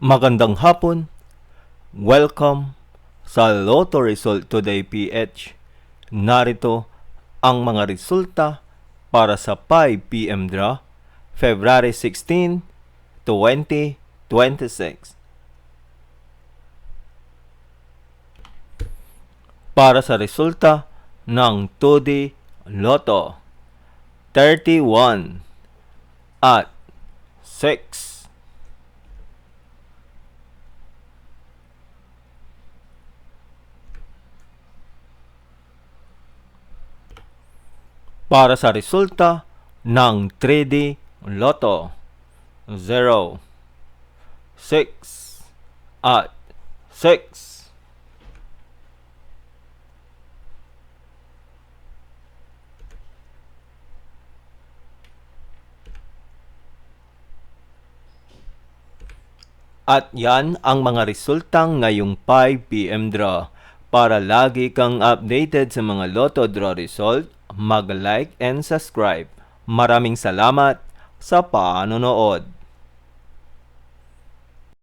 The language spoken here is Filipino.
Magandang hapon. Welcome sa Lotto Result Today PH. Narito ang mga resulta para sa 5 PM draw, February 16, 2026. Para sa resulta ng 2D Lotto, 31 at 6. Para sa resulta ng 3D Lotto, 0, 6 at 6. At yan ang mga resultang ngayong 5 PM draw. Para lagi kang updated sa mga Lotto draw result, mag-like and subscribe. Maraming salamat sa panonood.